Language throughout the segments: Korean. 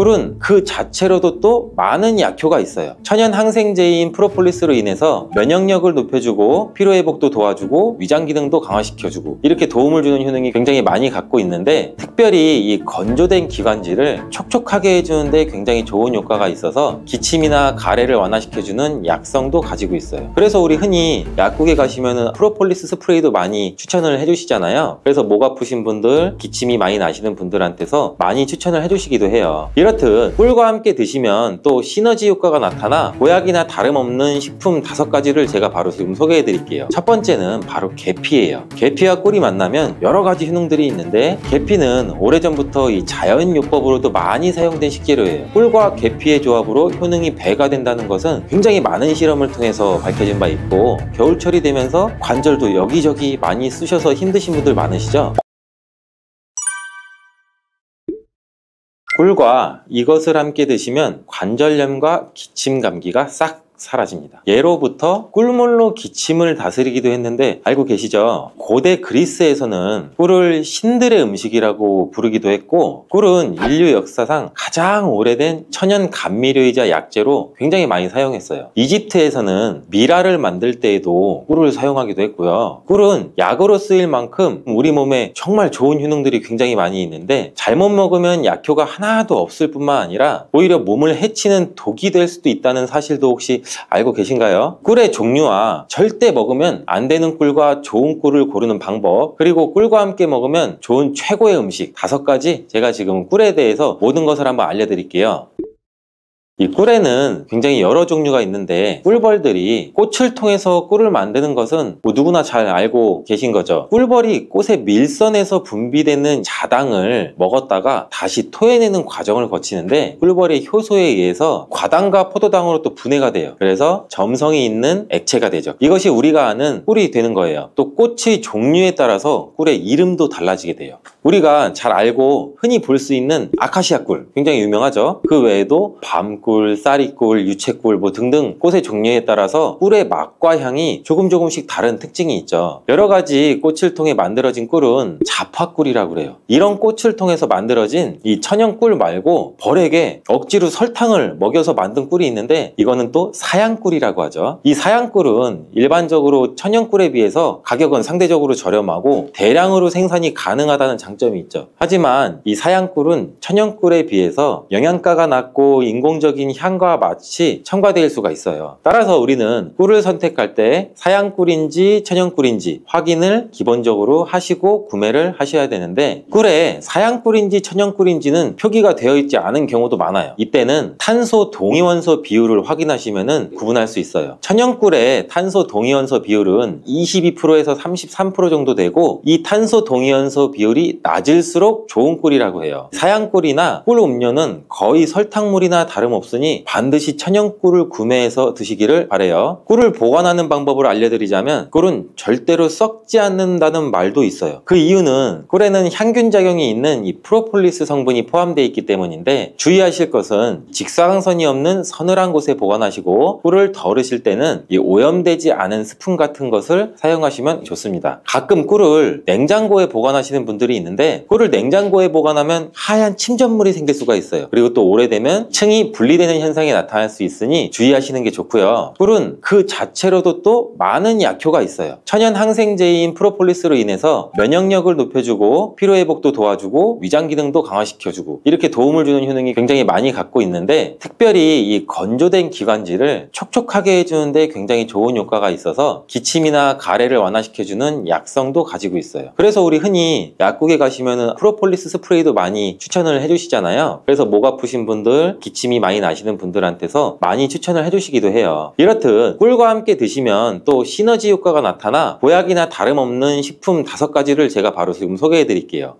꿀은 그 자체로도 또 많은 약효가 있어요. 천연 항생제인 프로폴리스로 인해서 면역력을 높여주고 피로회복도 도와주고 위장 기능도 강화시켜주고 이렇게 도움을 주는 효능이 굉장히 많이 갖고 있는데, 특별히 이 건조된 기관지를 촉촉하게 해주는데 굉장히 좋은 효과가 있어서 기침이나 가래를 완화시켜주는 약성도 가지고 있어요. 그래서 우리 흔히 약국에 가시면은 프로폴리스 스프레이도 많이 추천을 해주시잖아요. 그래서 목 아프신 분들, 기침이 많이 나시는 분들한테서 많이 추천을 해주시기도 해요. 이렇듯 꿀과 함께 드시면 또 시너지 효과가 나타나 보약이나 다름없는 식품 5가지를 제가 바로 지금 소개해 드릴게요. 첫 번째는 바로 계피예요. 계피와 꿀이 만나면 여러 가지 효능들이 있는데, 계피는 오래전부터 이 자연요법으로도 많이 사용된 식재료예요. 꿀과 계피의 조합으로 효능이 배가 된다는 것은 굉장히 많은 실험을 통해서 밝혀진 바 있고, 겨울철이 되면서 관절도 여기저기 많이 쑤셔서 힘드신 분들 많으시죠? 꿀과 이것을 함께 드시면 관절염과 기침 감기가 싹 사라집니다. 예로부터 꿀물로 기침을 다스리기도 했는데, 알고 계시죠? 고대 그리스에서는 꿀을 신들의 음식이라고 부르기도 했고, 꿀은 인류 역사상 가장 오래된 천연 감미료이자 약재로 굉장히 많이 사용했어요. 이집트에서는 미라를 만들 때에도 꿀을 사용하기도 했고요. 꿀은 약으로 쓰일 만큼 우리 몸에 정말 좋은 효능들이 굉장히 많이 있는데, 잘못 먹으면 약효가 하나도 없을 뿐만 아니라 오히려 몸을 해치는 독이 될 수도 있다는 사실도 혹시 알고 계신가요? 꿀의 종류와 절대 먹으면 안 되는 꿀과 좋은 꿀을 고르는 방법, 그리고 꿀과 함께 먹으면 좋은 최고의 음식 5가지, 제가 지금 꿀에 대해서 모든 것을 한번 알려드릴게요. 이 꿀에는 굉장히 여러 종류가 있는데, 꿀벌들이 꽃을 통해서 꿀을 만드는 것은 뭐 누구나 잘 알고 계신 거죠. 꿀벌이 꽃의 밀선에서 분비되는 자당을 먹었다가 다시 토해내는 과정을 거치는데, 꿀벌의 효소에 의해서 과당과 포도당으로 또 분해가 돼요. 그래서 점성이 있는 액체가 되죠. 이것이 우리가 아는 꿀이 되는 거예요. 또 꽃의 종류에 따라서 꿀의 이름도 달라지게 돼요. 우리가 잘 알고 흔히 볼 수 있는 아카시아 꿀, 굉장히 유명하죠. 그 외에도 밤꿀, 쌀이꿀, 유채꿀 뭐 등등 꽃의 종류에 따라서 꿀의 맛과 향이 조금씩 다른 특징이 있죠. 여러 가지 꽃을 통해 만들어진 꿀은 잡화꿀이라고 그래요. 이런 꽃을 통해서 만들어진 이 천연꿀 말고 벌에게 억지로 설탕을 먹여서 만든 꿀이 있는데, 이거는 또 사양꿀이라고 하죠. 이 사양꿀은 일반적으로 천연꿀에 비해서 가격은 상대적으로 저렴하고 대량으로 생산이 가능하다는 장점이 있죠. 하지만 이 사양꿀은 천연꿀에 비해서 영양가가 낮고 인공적인 향과 맛이 첨가될 수가 있어요. 따라서 우리는 꿀을 선택할 때 사양꿀인지 천연꿀인지 확인을 기본적으로 하시고 구매를 하셔야 되는데, 꿀에 사양꿀인지 천연꿀인지는 표기가 되어 있지 않은 경우도 많아요. 이때는 탄소 동위원소 비율을 확인하시면 구분할 수 있어요. 천연꿀의 탄소 동위원소 비율은 22%에서 33% 정도 되고, 이 탄소 동위원소 비율이 낮을수록 좋은 꿀이라고 해요. 사양꿀이나 꿀 음료는 거의 설탕물이나 다름없으니 반드시 천연꿀을 구매해서 드시기를 바래요. 꿀을 보관하는 방법을 알려드리자면, 꿀은 절대로 썩지 않는다는 말도 있어요. 그 이유는 꿀에는 향균 작용이 있는 이 프로폴리스 성분이 포함되어 있기 때문인데, 주의하실 것은 직사광선이 없는 서늘한 곳에 보관하시고, 꿀을 덜으실 때는 이 오염되지 않은 스푼 같은 것을 사용하시면 좋습니다. 가끔 꿀을 냉장고에 보관하시는 분들이 있는데, 꿀을 냉장고에 보관하면 하얀 침전물이 생길 수가 있어요. 그리고 또 오래되면 층이 분리되는 현상이 나타날 수 있으니 주의하시는 게 좋고요. 꿀은 그 자체로도 또 많은 약효가 있어요. 천연 항생제인 프로폴리스로 인해서 면역력을 높여주고 피로회복도 도와주고 위장 기능도 강화시켜주고 이렇게 도움을 주는 효능이 굉장히 많이 갖고 있는데, 특별히 이 건조된 기관지를 촉촉하게 해주는데 굉장히 좋은 효과가 있어서 기침이나 가래를 완화시켜주는 약성도 가지고 있어요. 그래서 우리 흔히 약국에 가시면은 프로폴리스 스프레이도 많이 추천을 해주시잖아요. 그래서 목 아프신 분들, 기침이 많이 나시는 분들한테서 많이 추천을 해주시기도 해요. 이렇듯 꿀과 함께 드시면 또 시너지 효과가 나타나 보약이나 다름없는 식품 5가지를 제가 바로 지금 소개해 드릴게요.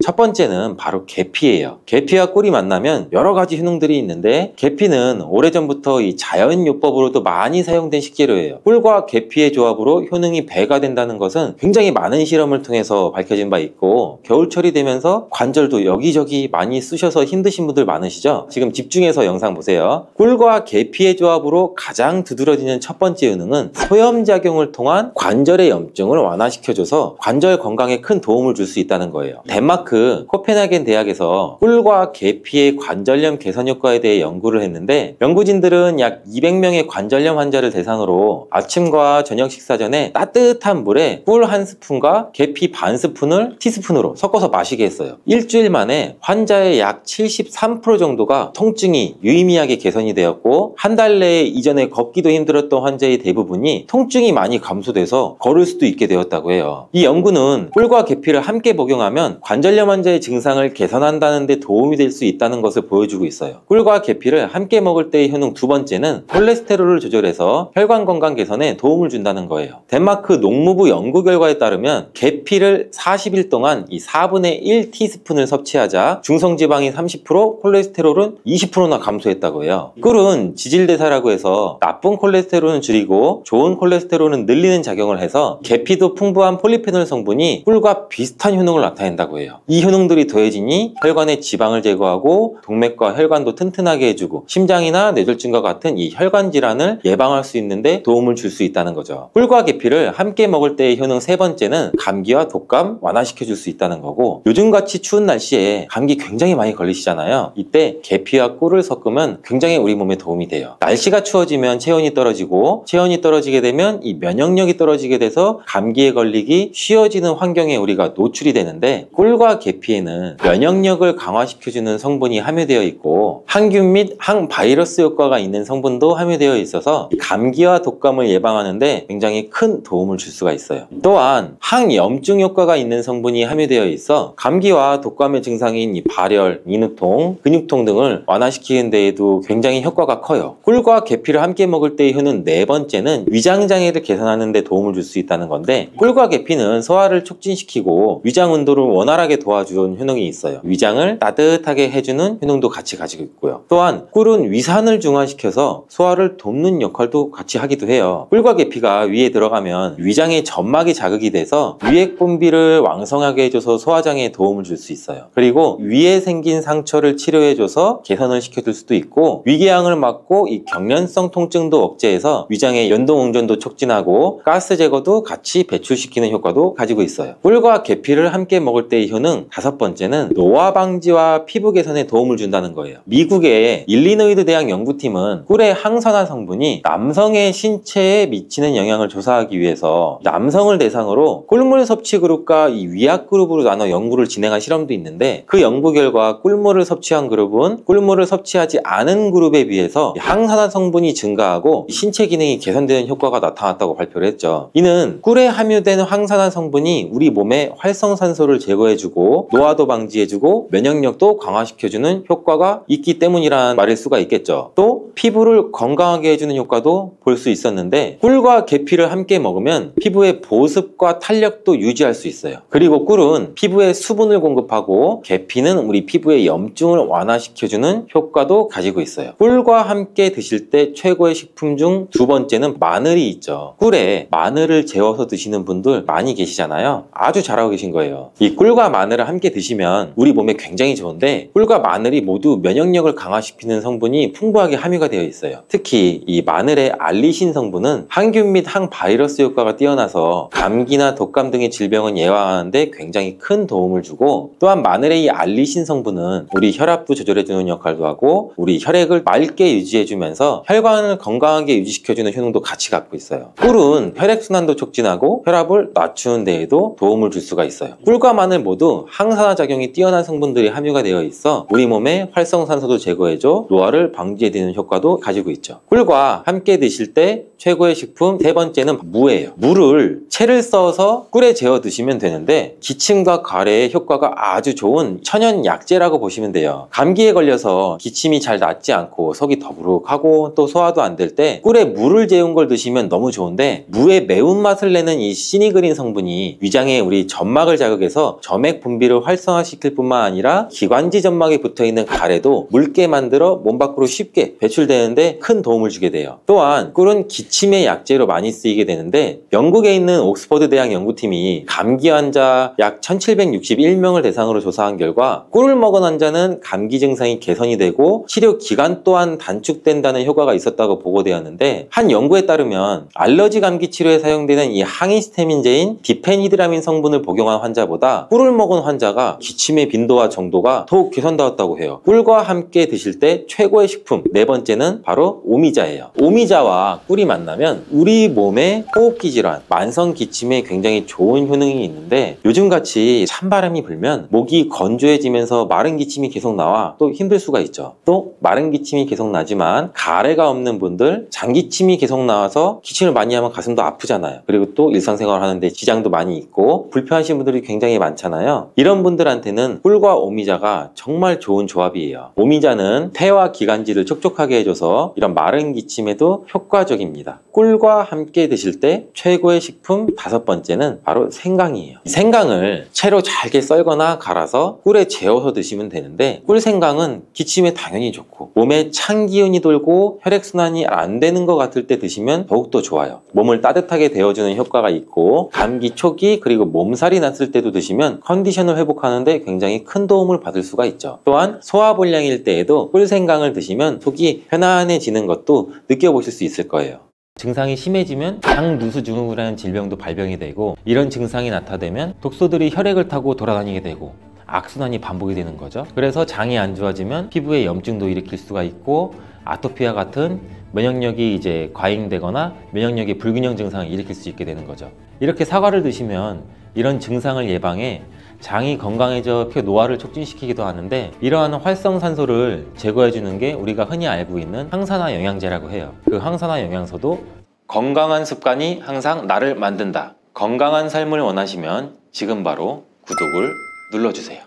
첫 번째는 바로 계피예요. 계피와 꿀이 만나면 여러 가지 효능들이 있는데, 계피는 오래전부터 이 자연요법으로도 많이 사용된 식재료예요. 꿀과 계피의 조합으로 효능이 배가 된다는 것은 굉장히 많은 실험을 통해서 밝혀진 바 있고, 겨울철이 되면서 관절도 여기저기 많이 쑤셔서 힘드신 분들 많으시죠? 지금 집중해서 영상 보세요. 꿀과 계피의 조합으로 가장 두드러지는 첫 번째 효능은 소염작용을 통한 관절의 염증을 완화시켜줘서 관절 건강에 큰 도움을 줄 수 있다는 거예요. 덴마크 덴마크 코펜하겐 대학에서 꿀과 계피의 관절염 개선 효과에 대해 연구를 했는데, 연구진들은 약 200명의 관절염 환자를 대상으로 아침과 저녁 식사 전에 따뜻한 물에 꿀 한 스푼과 계피 반 스푼을 티스푼으로 섞어서 마시게 했어요. 일주일 만에 환자의 약 73% 정도가 통증이 유의미하게 개선이 되었고, 한 달 내에 이전에 걷기도 힘들었던 환자의 대부분이 통증이 많이 감소돼서 걸을 수도 있게 되었다고 해요. 이 연구는 꿀과 계피를 함께 복용하면 관절염 환자의 증상을 개선한다는 데 도움이 될 수 있다는 것을 보여주고 있어요. 꿀과 계피를 함께 먹을 때의 효능 두 번째는 콜레스테롤을 조절해서 혈관 건강 개선에 도움을 준다는 거예요. 덴마크 농무부 연구 결과에 따르면 계피를 40일 동안 이 4분의 1 티스푼을 섭취하자 중성지방이 30%, 콜레스테롤은 20%나 감소했다고 해요. 꿀은 지질대사라고 해서 나쁜 콜레스테롤은 줄이고 좋은 콜레스테롤은 늘리는 작용을 해서 계피도 풍부한 폴리페놀 성분이 꿀과 비슷한 효능을 나타낸다고 해요. 이 효능들이 더해지니 혈관의 지방을 제거하고 동맥과 혈관도 튼튼하게 해주고 심장이나 뇌졸중과 같은 이 혈관 질환을 예방할 수 있는데 도움을 줄 수 있다는 거죠. 꿀과 계피를 함께 먹을 때의 효능 세 번째는 감기와 독감 완화시켜 줄 수 있다는 거고, 요즘같이 추운 날씨에 감기 굉장히 많이 걸리시잖아요. 이때 계피와 꿀을 섞으면 굉장히 우리 몸에 도움이 돼요. 날씨가 추워지면 체온이 떨어지고, 체온이 떨어지게 되면 이 면역력이 떨어지게 돼서 감기에 걸리기 쉬워지는 환경에 우리가 노출이 되는데, 꿀과 계피에는 면역력을 강화시켜주는 성분이 함유되어 있고 항균 및 항바이러스 효과가 있는 성분도 함유되어 있어서 감기와 독감을 예방하는데 굉장히 큰 도움을 줄 수가 있어요. 또한 항염증 효과가 있는 성분이 함유되어 있어 감기와 독감의 증상인 이 발열, 인후통, 근육통 등을 완화시키는 데에도 굉장히 효과가 커요. 꿀과 계피를 함께 먹을 때의 효능 네 번째는 위장장애를 개선하는 데 도움을 줄 수 있다는 건데, 꿀과 계피는 소화를 촉진시키고 위장 온도를 원활하게 도와주는 효능이 있어요. 위장을 따뜻하게 해주는 효능도 같이 가지고 있고요. 또한 꿀은 위산을 중화시켜서 소화를 돕는 역할도 같이 하기도 해요. 꿀과 계피가 위에 들어가면 위장의 점막이 자극이 돼서 위액 분비를 왕성하게 해줘서 소화장애에 도움을 줄 수 있어요. 그리고 위에 생긴 상처를 치료해줘서 개선을 시켜줄 수도 있고, 위궤양을 막고 이 경련성 통증도 억제해서 위장의 연동응전도 촉진하고 가스 제거도 같이 배출시키는 효과도 가지고 있어요. 꿀과 계피를 함께 먹을 때의 효능 다섯 번째는 노화 방지와 피부 개선에 도움을 준다는 거예요. 미국의 일리노이드 대학 연구팀은 꿀의 항산화 성분이 남성의 신체에 미치는 영향을 조사하기 위해서 남성을 대상으로 꿀물 섭취 그룹과 이 위약 그룹으로 나눠 연구를 진행한 실험도 있는데, 그 연구 결과 꿀물을 섭취한 그룹은 꿀물을 섭취하지 않은 그룹에 비해서 항산화 성분이 증가하고 신체 기능이 개선되는 효과가 나타났다고 발표를 했죠. 이는 꿀에 함유된 항산화 성분이 우리 몸에 활성산소를 제거해주고 노화도 방지해주고 면역력도 강화시켜주는 효과가 있기 때문이란 말일 수가 있겠죠. 또 피부를 건강하게 해주는 효과도 볼 수 있었는데, 꿀과 계피를 함께 먹으면 피부의 보습과 탄력도 유지할 수 있어요. 그리고 꿀은 피부에 수분을 공급하고 계피는 우리 피부의 염증을 완화시켜주는 효과도 가지고 있어요. 꿀과 함께 드실 때 최고의 식품 중 두 번째는 마늘이 있죠. 꿀에 마늘을 재워서 드시는 분들 많이 계시잖아요. 아주 잘하고 계신 거예요. 이 꿀과 마늘을 함께 드시면 우리 몸에 굉장히 좋은데, 꿀과 마늘이 모두 면역력을 강화시키는 성분이 풍부하게 함유가 되어 있어요. 특히 이 마늘의 알리신 성분은 항균 및 항바이러스 효과가 뛰어나서 감기나 독감 등의 질병을 예방하는데 굉장히 큰 도움을 주고, 또한 마늘의 이 알리신 성분은 우리 혈압도 조절해주는 역할도 하고 우리 혈액을 맑게 유지해주면서 혈관을 건강하게 유지시켜주는 효능도 같이 갖고 있어요. 꿀은 혈액순환도 촉진하고 혈압을 낮추는 데에도 도움을 줄 수가 있어요. 꿀과 마늘 모두 항산화 작용이 뛰어난 성분들이 함유가 되어 있어 우리 몸에 활성산소도 제거해줘 노화를 방지해주는 효과도 가지고 있죠. 꿀과 함께 드실 때 최고의 식품 세 번째는 무예요. 무를 채를 써서 꿀에 재워 드시면 되는데, 기침과 가래에 효과가 아주 좋은 천연 약재라고 보시면 돼요. 감기에 걸려서 기침이 잘 낫지 않고 속이 더부룩하고 또 소화도 안 될 때 꿀에 무를 재운 걸 드시면 너무 좋은데, 무의 매운맛을 내는 이 시니그린 성분이 위장에 우리 점막을 자극해서 점액 분비를 활성화시킬 뿐만 아니라 기관지 점막에 붙어있는 가래도 묽게 만들어 몸 밖으로 쉽게 배출되는데 큰 도움을 주게 돼요. 또한 꿀은 기침의 약재로 많이 쓰이게 되는데, 영국에 있는 옥스퍼드 대학 연구팀이 감기 환자 약 1761명을 대상으로 조사한 결과 꿀을 먹은 환자는 감기 증상이 개선이 되고 치료 기간 또한 단축된다는 효과가 있었다고 보고되었는데, 한 연구에 따르면 알러지 감기 치료에 사용되는 이 항히스타민제인 디페니드라민 성분을 복용한 환자보다 꿀을 먹은 먹은 환자가 기침의 빈도와 정도가 더욱 개선되었다고 해요. 꿀과 함께 드실 때 최고의 식품 네 번째는 바로 오미자예요. 오미자와 꿀이 만나면 우리 몸의 호흡기 질환, 만성 기침에 굉장히 좋은 효능이 있는데 요즘같이 찬바람이 불면 목이 건조해지면서 마른 기침이 계속 나와 또 힘들 수가 있죠. 또 마른 기침이 계속 나지만 가래가 없는 분들 장기침이 계속 나와서 기침을 많이 하면 가슴도 아프잖아요. 그리고 또 일상생활 하는데 지장도 많이 있고 불편하신 분들이 굉장히 많잖아요. 이런 분들한테는 꿀과 오미자가 정말 좋은 조합이에요. 오미자는 폐와 기관지를 촉촉하게 해줘서 이런 마른 기침에도 효과적입니다. 꿀과 함께 드실 때 최고의 식품 다섯 번째는 바로 생강이에요. 생강을 채로 잘게 썰거나 갈아서 꿀에 재워서 드시면 되는데 꿀생강은 기침에 당연히 좋고 몸에 찬 기운이 돌고 혈액순환이 안 되는 것 같을 때 드시면 더욱더 좋아요. 몸을 따뜻하게 데워주는 효과가 있고 감기 초기 그리고 몸살이 났을 때도 드시면 컨디션을 회복하는데 굉장히 큰 도움을 받을 수가 있죠. 또한 소화불량일 때에도 꿀생강을 드시면 속이 편안해지는 것도 느껴보실 수 있을 거예요. 증상이 심해지면 장누수증후군이라는 질병도 발병이 되고 이런 증상이 나타나면 독소들이 혈액을 타고 돌아다니게 되고 악순환이 반복이 되는 거죠. 그래서 장이 안 좋아지면 피부에 염증도 일으킬 수가 있고 아토피와 같은 면역력이 이제 과잉되거나 면역력의 불균형 증상을 일으킬 수 있게 되는 거죠. 이렇게 사과를 드시면 이런 증상을 예방해 장이 건강해져 피 노화를 촉진시키기도 하는데 이러한 활성산소를 제거해 주는 게 우리가 흔히 알고 있는 항산화 영양제라고 해요. 그 항산화 영양소도 건강한 습관이 항상 나를 만든다. 건강한 삶을 원하시면 지금 바로 구독을 눌러주세요.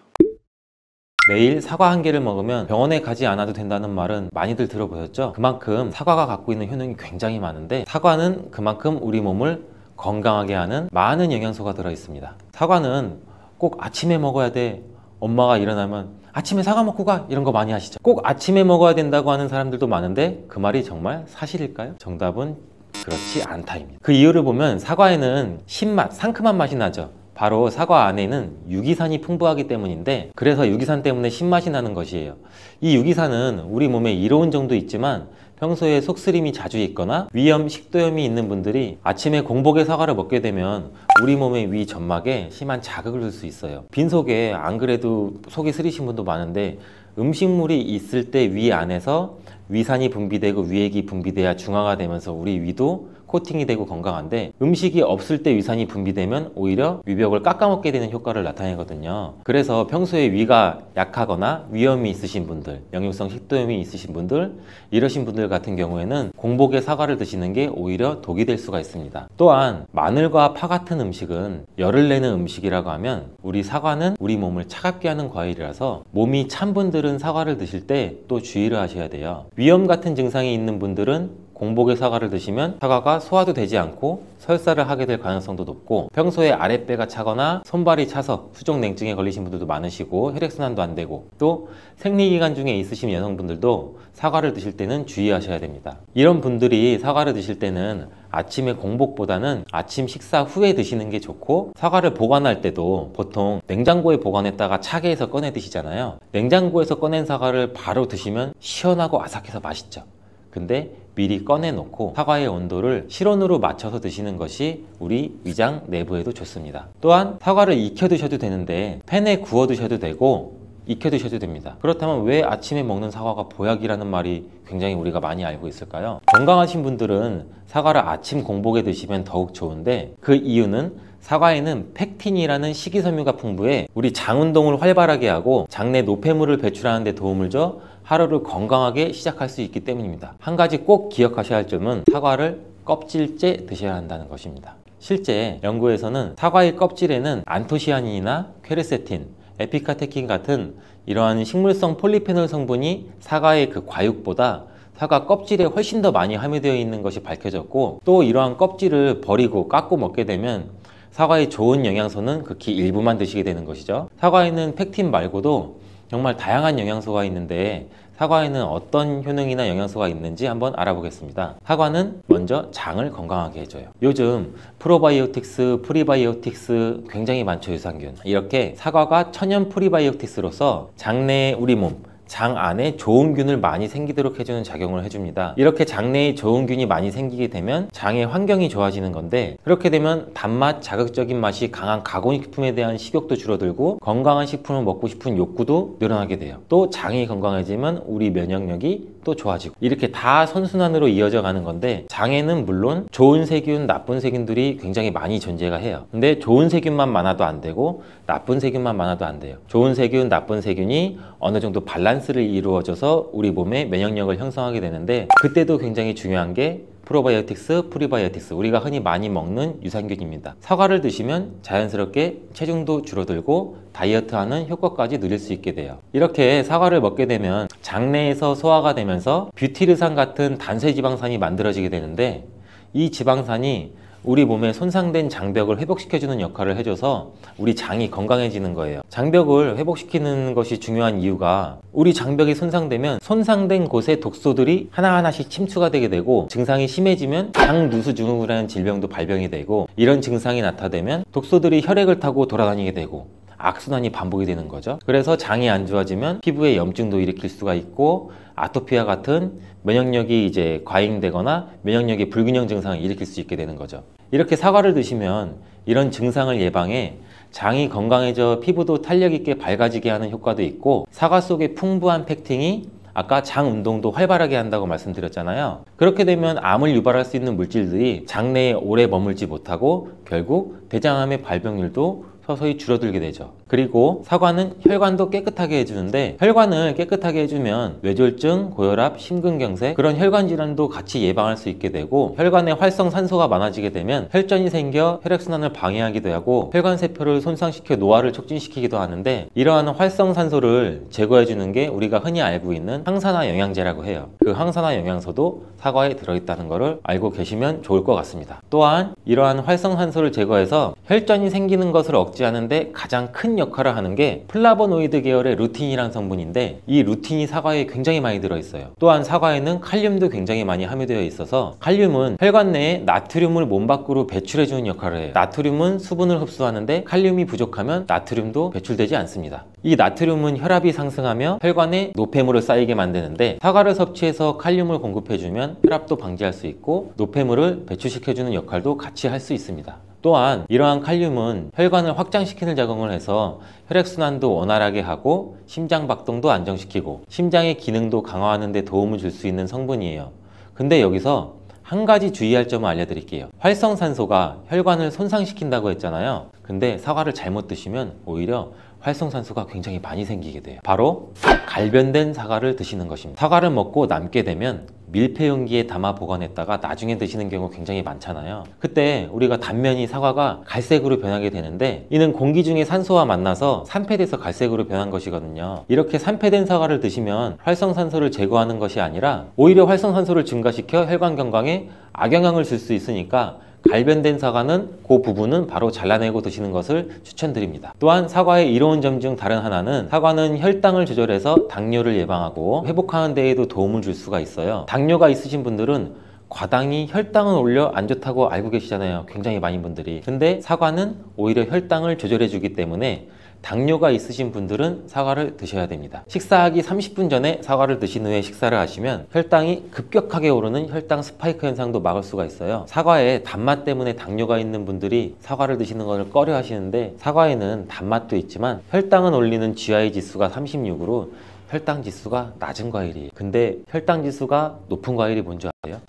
매일 사과 한 개를 먹으면 병원에 가지 않아도 된다는 말은 많이들 들어보셨죠? 그만큼 사과가 갖고 있는 효능이 굉장히 많은데 사과는 그만큼 우리 몸을 건강하게 하는 많은 영양소가 들어있습니다. 사과는 꼭 아침에 먹어야 돼. 엄마가 일어나면 아침에 사과 먹고 가 이런 거 많이 하시죠. 꼭 아침에 먹어야 된다고 하는 사람들도 많은데 그 말이 정말 사실일까요? 정답은 그렇지 않다입니다. 그 이유를 보면 사과에는 신맛, 상큼한 맛이 나죠. 바로 사과 안에는 유기산이 풍부하기 때문인데 그래서 유기산 때문에 신맛이 나는 것이에요. 이 유기산은 우리 몸에 이로운 정도 있지만 평소에 속쓰림이 자주 있거나 위염, 식도염이 있는 분들이 아침에 공복에 사과를 먹게 되면 우리 몸의 위 점막에 심한 자극을 줄 수 있어요. 빈속에 안 그래도 속이 쓰리신 분도 많은데 음식물이 있을 때 위 안에서 위산이 분비되고 위액이 분비돼야 중화가 되면서 우리 위도 코팅이 되고 건강한데 음식이 없을 때 위산이 분비되면 오히려 위벽을 깎아먹게 되는 효과를 나타내거든요. 그래서 평소에 위가 약하거나 위염이 있으신 분들, 역류성 식도염이 있으신 분들 이러신 분들 같은 경우에는 공복에 사과를 드시는 게 오히려 독이 될 수가 있습니다. 또한 마늘과 파 같은 음식은 열을 내는 음식이라고 하면 우리 사과는 우리 몸을 차갑게 하는 과일이라서 몸이 찬 분들은 사과를 드실 때 또 주의를 하셔야 돼요. 위염 같은 증상이 있는 분들은 공복에 사과를 드시면 사과가 소화도 되지 않고 설사를 하게 될 가능성도 높고 평소에 아랫배가 차거나 손발이 차서 수족냉증에 걸리신 분들도 많으시고 혈액순환도 안 되고 또 생리기간 중에 있으신 여성분들도 사과를 드실 때는 주의하셔야 됩니다. 이런 분들이 사과를 드실 때는 아침에 공복보다는 아침 식사 후에 드시는 게 좋고 사과를 보관할 때도 보통 냉장고에 보관했다가 차게 해서 꺼내 드시잖아요. 냉장고에서 꺼낸 사과를 바로 드시면 시원하고 아삭해서 맛있죠. 근데 미리 꺼내놓고 사과의 온도를 실온으로 맞춰서 드시는 것이 우리 위장 내부에도 좋습니다. 또한 사과를 익혀 드셔도 되는데 팬에 구워 드셔도 되고 익혀 드셔도 됩니다. 그렇다면 왜 아침에 먹는 사과가 보약이라는 말이 굉장히 우리가 많이 알고 있을까요? 건강하신 분들은 사과를 아침 공복에 드시면 더욱 좋은데 그 이유는 사과에는 팩틴이라는 식이섬유가 풍부해 우리 장 운동을 활발하게 하고 장내 노폐물을 배출하는 데 도움을 줘 하루를 건강하게 시작할 수 있기 때문입니다. 한 가지 꼭 기억하셔야 할 점은 사과를 껍질째 드셔야 한다는 것입니다. 실제 연구에서는 사과의 껍질에는 안토시아닌이나 퀘르세틴, 에피카테킨 같은 이러한 식물성 폴리페놀 성분이 사과의 그 과육보다 사과 껍질에 훨씬 더 많이 함유되어 있는 것이 밝혀졌고 또 이러한 껍질을 버리고 깎고 먹게 되면 사과의 좋은 영양소는 극히 일부만 드시게 되는 것이죠. 사과에는 팩틴 말고도 정말 다양한 영양소가 있는데 사과에는 어떤 효능이나 영양소가 있는지 한번 알아보겠습니다. 사과는 먼저 장을 건강하게 해줘요. 요즘 프로바이오틱스, 프리바이오틱스 굉장히 많죠. 유산균. 이렇게 사과가 천연 프리바이오틱스로서 장내의 우리 몸, 장 안에 좋은 균을 많이 생기도록 해주는 작용을 해줍니다. 이렇게 장내에 좋은 균이 많이 생기게 되면 장의 환경이 좋아지는 건데, 그렇게 되면 단맛, 자극적인 맛이 강한 가공식품에 대한 식욕도 줄어들고 건강한 식품을 먹고 싶은 욕구도 늘어나게 돼요. 또 장이 건강해지면 우리 면역력이 또 좋아지고, 이렇게 다 선순환으로 이어져 가는 건데, 장에는 물론 좋은 세균, 나쁜 세균들이 굉장히 많이 존재가 해요. 근데 좋은 세균만 많아도 안 되고 나쁜 세균만 많아도 안 돼요. 좋은 세균, 나쁜 세균이 어느 정도 밸런스를 이루어져서 우리 몸에 면역력을 형성하게 되는데, 그때도 굉장히 중요한 게 프로바이오틱스, 프리바이오틱스, 우리가 흔히 많이 먹는 유산균입니다. 사과를 드시면 자연스럽게 체중도 줄어들고 다이어트하는 효과까지 누릴 수 있게 돼요. 이렇게 사과를 먹게 되면 장내에서 소화가 되면서 뷰티르산 같은 단세지방산이 만들어지게 되는데, 이 지방산이 우리 몸에 손상된 장벽을 회복시켜주는 역할을 해줘서 우리 장이 건강해지는 거예요. 장벽을 회복시키는 것이 중요한 이유가, 우리 장벽이 손상되면 손상된 곳에 독소들이 하나하나씩 침투가 되게 되고, 증상이 심해지면 장누수증후군이라는 질병도 발병이 되고, 이런 증상이 나타나면 독소들이 혈액을 타고 돌아다니게 되고 악순환이 반복이 되는 거죠. 그래서 장이 안 좋아지면 피부에 염증도 일으킬 수가 있고, 아토피와 같은 면역력이 이제 과잉되거나 면역력의 불균형 증상을 일으킬 수 있게 되는 거죠. 이렇게 사과를 드시면 이런 증상을 예방해 장이 건강해져 피부도 탄력 있게 밝아지게 하는 효과도 있고, 사과 속의 풍부한 펙틴이 아까 장 운동도 활발하게 한다고 말씀드렸잖아요. 그렇게 되면 암을 유발할 수 있는 물질들이 장내에 오래 머물지 못하고 결국 대장암의 발병률도 서서히 줄어들게 되죠. 그리고 사과는 혈관도 깨끗하게 해주는데, 혈관을 깨끗하게 해주면 뇌졸중, 고혈압, 심근경색, 그런 혈관 질환도 같이 예방할 수 있게 되고, 혈관에 활성산소가 많아지게 되면 혈전이 생겨 혈액순환을 방해하기도 하고 혈관세포를 손상시켜 노화를 촉진시키기도 하는데, 이러한 활성산소를 제거해주는 게 우리가 흔히 알고 있는 항산화 영양제라고 해요. 그 항산화 영양소도 사과에 들어있다는 것을 알고 계시면 좋을 것 같습니다. 또한 이러한 활성산소를 제거해서 혈전이 생기는 것을 억제하는데 가장 큰 역할을 하는 게 플라보노이드 계열의 루틴이라는 성분인데, 이 루틴이 사과에 굉장히 많이 들어있어요. 또한 사과에는 칼륨도 굉장히 많이 함유되어 있어서, 칼륨은 혈관 내에 나트륨을 몸 밖으로 배출해주는 역할을 해요. 나트륨은 수분을 흡수하는데 칼륨이 부족하면 나트륨도 배출되지 않습니다. 이 나트륨은 혈압이 상승하며 혈관에 노폐물을 쌓이게 만드는데, 사과를 섭취해서 칼륨을 공급해주면 혈압도 방지할 수 있고 노폐물을 배출시켜주는 역할도 같이 할 수 있습니다. 또한 이러한 칼륨은 혈관을 확장시키는 작용을 해서 혈액순환도 원활하게 하고 심장박동도 안정시키고 심장의 기능도 강화하는 데 도움을 줄 수 있는 성분이에요. 근데 여기서 한 가지 주의할 점을 알려드릴게요. 활성산소가 혈관을 손상시킨다고 했잖아요. 근데 사과를 잘못 드시면 오히려 활성산소가 굉장히 많이 생기게 돼요. 바로 갈변된 사과를 드시는 것입니다. 사과를 먹고 남게 되면 밀폐 용기에 담아 보관했다가 나중에 드시는 경우 굉장히 많잖아요. 그때 우리가 단면이 사과가 갈색으로 변하게 되는데, 이는 공기 중에 산소와 만나서 산패돼서 갈색으로 변한 것이거든요. 이렇게 산패된 사과를 드시면 활성산소를 제거하는 것이 아니라 오히려 활성산소를 증가시켜 혈관 건강에 악영향을 줄 수 있으니까, 갈변된 사과는 그 부분은 바로 잘라내고 드시는 것을 추천드립니다. 또한 사과의 이로운 점 중 다른 하나는, 사과는 혈당을 조절해서 당뇨를 예방하고 회복하는 데에도 도움을 줄 수가 있어요. 당뇨가 있으신 분들은 과당이 혈당을 올려 안 좋다고 알고 계시잖아요. 굉장히 많은 분들이. 근데 사과는 오히려 혈당을 조절해 주기 때문에 당뇨가 있으신 분들은 사과를 드셔야 됩니다. 식사하기 30분 전에 사과를 드신 후에 식사를 하시면 혈당이 급격하게 오르는 혈당 스파이크 현상도 막을 수가 있어요. 사과에 단맛 때문에 당뇨가 있는 분들이 사과를 드시는 것을 꺼려 하시는데, 사과에는 단맛도 있지만 혈당은 올리는 GI 지수가 36으로 혈당 지수가 낮은 과일이에요. 근데 혈당 지수가 높은 과일이 뭔지 아세요?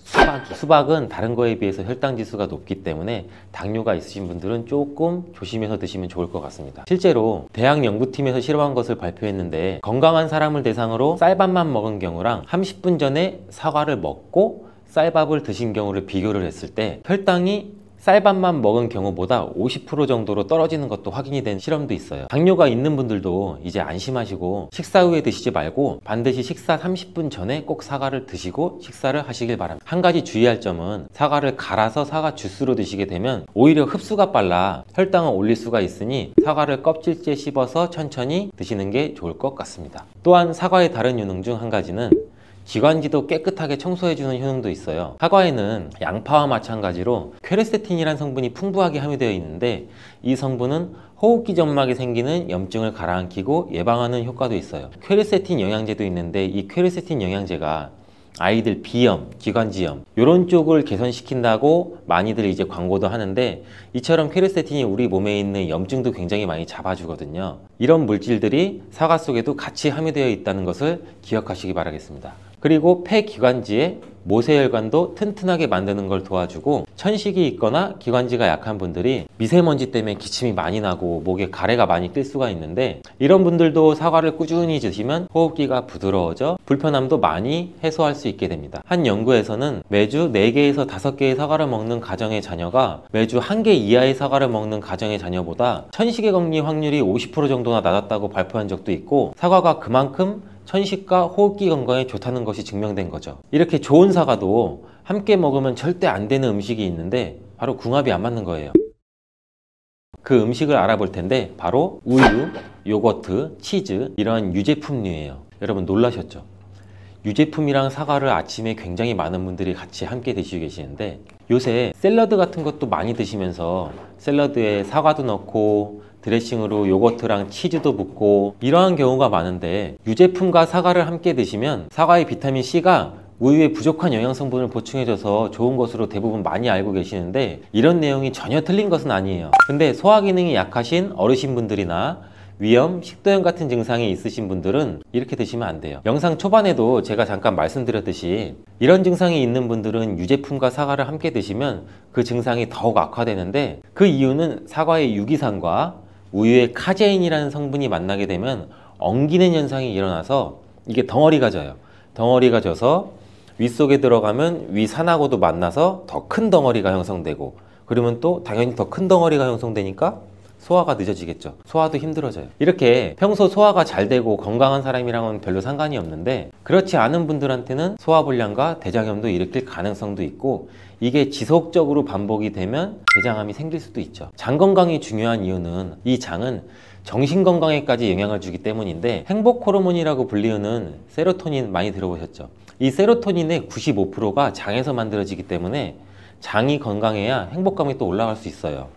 수박은 다른 거에 비해서 혈당 지수가 높기 때문에 당뇨가 있으신 분들은 조금 조심해서 드시면 좋을 것 같습니다. 실제로 대학 연구팀에서 실험한 것을 발표했는데, 건강한 사람을 대상으로 쌀밥만 먹은 경우랑 30분 전에 사과를 먹고 쌀밥을 드신 경우를 비교를 했을 때 혈당이 쌀밥만 먹은 경우보다 50% 정도로 떨어지는 것도 확인이 된 실험도 있어요. 당뇨가 있는 분들도 이제 안심하시고 식사 후에 드시지 말고 반드시 식사 30분 전에 꼭 사과를 드시고 식사를 하시길 바랍니다. 한 가지 주의할 점은, 사과를 갈아서 사과 주스로 드시게 되면 오히려 흡수가 빨라 혈당을 올릴 수가 있으니 사과를 껍질째 씹어서 천천히 드시는 게 좋을 것 같습니다. 또한 사과의 다른 유능 중 한 가지는 기관지도 깨끗하게 청소해주는 효능도 있어요. 사과에는 양파와 마찬가지로 퀘르세틴이라는 성분이 풍부하게 함유되어 있는데 이 성분은 호흡기 점막에 생기는 염증을 가라앉히고 예방하는 효과도 있어요. 퀘르세틴 영양제도 있는데 이 퀘르세틴 영양제가 아이들 비염, 기관지염 이런 쪽을 개선시킨다고 많이들 이제 광고도 하는데 이처럼 퀘르세틴이 우리 몸에 있는 염증도 굉장히 많이 잡아주거든요. 이런 물질들이 사과 속에도 같이 함유되어 있다는 것을 기억하시기 바라겠습니다. 그리고 폐기관지에 모세혈관도 튼튼하게 만드는 걸 도와주고 천식이 있거나 기관지가 약한 분들이 미세먼지 때문에 기침이 많이 나고 목에 가래가 많이 낄 수가 있는데 이런 분들도 사과를 꾸준히 드시면 호흡기가 부드러워져 불편함도 많이 해소할 수 있게 됩니다. 한 연구에서는 매주 4개에서 5개의 사과를 먹는 가정의 자녀가 매주 1개 이하의 사과를 먹는 가정의 자녀보다 천식의 격리 확률이 50% 정도나 낮았다고 발표한 적도 있고 사과가 그만큼 천식과 호흡기 건강에 좋다는 것이 증명된 거죠. 이렇게 좋은 사과도 함께 먹으면 절대 안 되는 음식이 있는데 바로 궁합이 안 맞는 거예요. 그 음식을 알아볼 텐데 바로 우유, 요거트, 치즈 이런 유제품류예요. 여러분 놀라셨죠? 유제품이랑 사과를 아침에 굉장히 많은 분들이 같이 함께 드시고 계시는데 요새 샐러드 같은 것도 많이 드시면서 샐러드에 사과도 넣고 드레싱으로 요거트랑 치즈도 붓고 이러한 경우가 많은데 유제품과 사과를 함께 드시면 사과의 비타민C가 우유에 부족한 영양성분을 보충해줘서 좋은 것으로 대부분 많이 알고 계시는데 이런 내용이 전혀 틀린 것은 아니에요. 근데 소화기능이 약하신 어르신분들이나 위염, 식도염 같은 증상이 있으신 분들은 이렇게 드시면 안 돼요. 영상 초반에도 제가 잠깐 말씀드렸듯이 이런 증상이 있는 분들은 유제품과 사과를 함께 드시면 그 증상이 더욱 악화되는데 그 이유는 사과의 유기산과 우유의 카제인이라는 성분이 만나게 되면 엉기는 현상이 일어나서 이게 덩어리가 져요. 덩어리가 져서 윗속에 들어가면 위산하고도 만나서 더 큰 덩어리가 형성되고 그러면 또 당연히 더 큰 덩어리가 형성되니까 소화가 늦어지겠죠. 소화도 힘들어져요. 이렇게 평소 소화가 잘 되고 건강한 사람이랑은 별로 상관이 없는데 그렇지 않은 분들한테는 소화불량과 대장염도 일으킬 가능성도 있고 이게 지속적으로 반복이 되면 대장암이 생길 수도 있죠. 장 건강이 중요한 이유는 이 장은 정신 건강에까지 영향을 주기 때문인데 행복 호르몬이라고 불리우는 세로토닌 많이 들어보셨죠? 이 세로토닌의 95%가 장에서 만들어지기 때문에 장이 건강해야 행복감이 또 올라갈 수 있어요.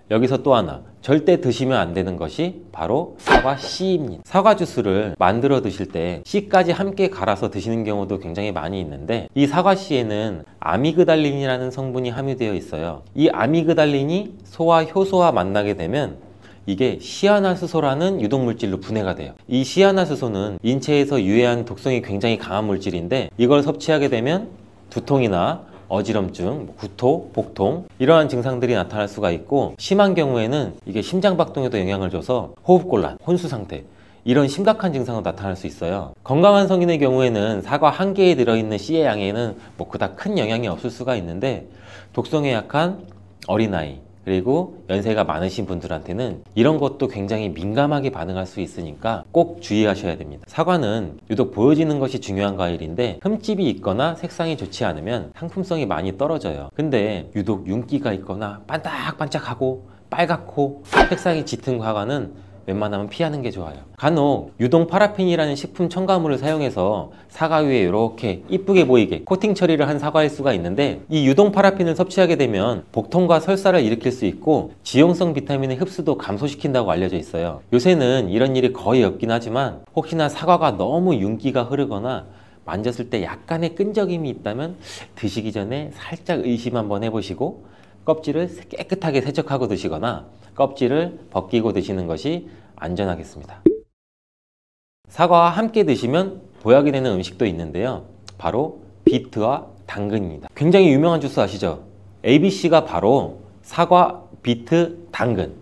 여기서 또 하나 절대 드시면 안 되는 것이 바로 사과 씨입니다. 사과 주스를 만들어 드실 때 씨까지 함께 갈아서 드시는 경우도 굉장히 많이 있는데 이 사과 씨에는 아미그달린이라는 성분이 함유되어 있어요. 이 아미그달린이 소와 효소와 만나게 되면 이게 시아나스소라는 유독물질로 분해가 돼요. 이 시아나스소는 인체에서 유해한 독성이 굉장히 강한 물질인데 이걸 섭취하게 되면 두통이나 어지럼증, 구토, 복통 이러한 증상들이 나타날 수가 있고 심한 경우에는 이게 심장박동에도 영향을 줘서 호흡곤란, 혼수상태 이런 심각한 증상도 나타날 수 있어요. 건강한 성인의 경우에는 사과 한 개에 들어있는 씨의 양에는 그닥 큰 영향이 없을 수가 있는데 독성에 약한 어린아이 그리고 연세가 많으신 분들한테는 이런 것도 굉장히 민감하게 반응할 수 있으니까 꼭 주의하셔야 됩니다. 사과는 유독 보여지는 것이 중요한 과일인데 흠집이 있거나 색상이 좋지 않으면 상품성이 많이 떨어져요. 근데 유독 윤기가 있거나 반짝반짝하고 빨갛고 색상이 짙은 사과는 웬만하면 피하는 게 좋아요. 간혹 유동 파라핀이라는 식품 첨가물을 사용해서 사과 위에 이렇게 이쁘게 보이게 코팅 처리를 한 사과일 수가 있는데 이 유동 파라핀을 섭취하게 되면 복통과 설사를 일으킬 수 있고 지용성 비타민의 흡수도 감소시킨다고 알려져 있어요. 요새는 이런 일이 거의 없긴 하지만 혹시나 사과가 너무 윤기가 흐르거나 만졌을 때 약간의 끈적임이 있다면 드시기 전에 살짝 의심 한번 해보시고 껍질을 깨끗하게 세척하고 드시거나 껍질을 벗기고 드시는 것이 안전하겠습니다. 사과와 함께 드시면 보약이 되는 음식도 있는데요. 바로 비트와 당근입니다. 굉장히 유명한 주스 아시죠? ABC가 바로 사과, 비트, 당근,